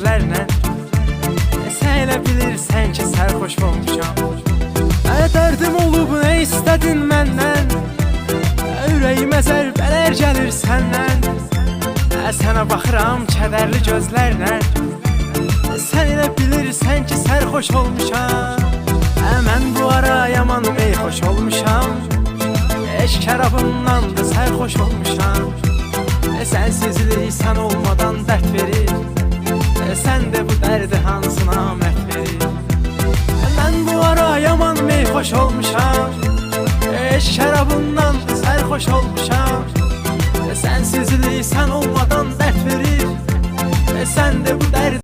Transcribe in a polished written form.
gözlərlə. Sən elə bilirsən ki, sərxoş olmuşam. Dərdim olub, nə istədin məndən? Ürəyimə zərbələr gəlir səndən. Sənə baxıram kədərli gözlərlə. Sən elə bilirsən ki, sərxoş olmuşam. Mən bu ara yaman meyxoş olmuşam. Eşk şərabından da sərxoş olmuşam. Sənsizlik sən olmadan dərd verir. Sən də bu dərdi hansına məhv verir. Mən bu ara yaman meyxoş olmuşam. Eşk şərabından da sərxoş olmuşam. Sənsizlik sən olmadan dərd verir. Sən də